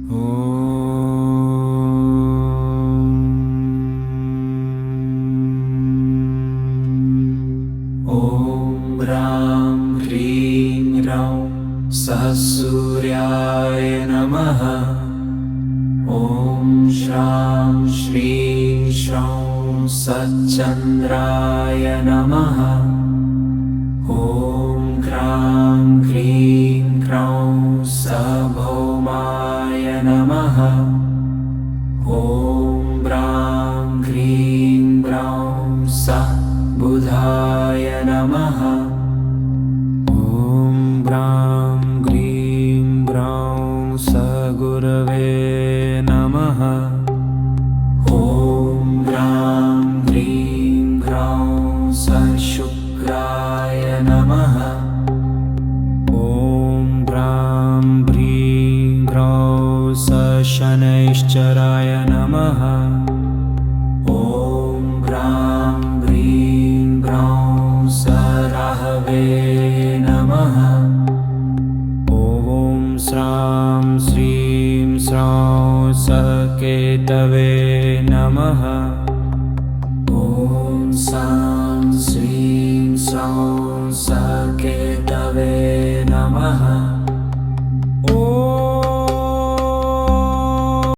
ॐ ह्रां ह्रीं ह्रौं सहसूर्याय नमः। ॐ श्रां श्रीं श्रौं सच्चन्द्राय नमः। ॐ ह्रां ह्रीं ह्रौं सभौमाय नमः। ॐ ह्रां ह्रीं ह्रौं बुधाय नमः। ॐ ह्रां ह्रीं ह्रौं सगुरवे नमः। ॐ ह्रां ह्रीं ह्रौं सशुक्राय नमः। ॐ ह्रां ह्रीं ह्रौं सशनैश्चराय नमः। ॐ ह्रां ह्रीं ह्रौं सराहवे नमः। ॐ श्रां श्रीं श्रौं सकेतवे नमः। ॐ शां श्रीं श्रौं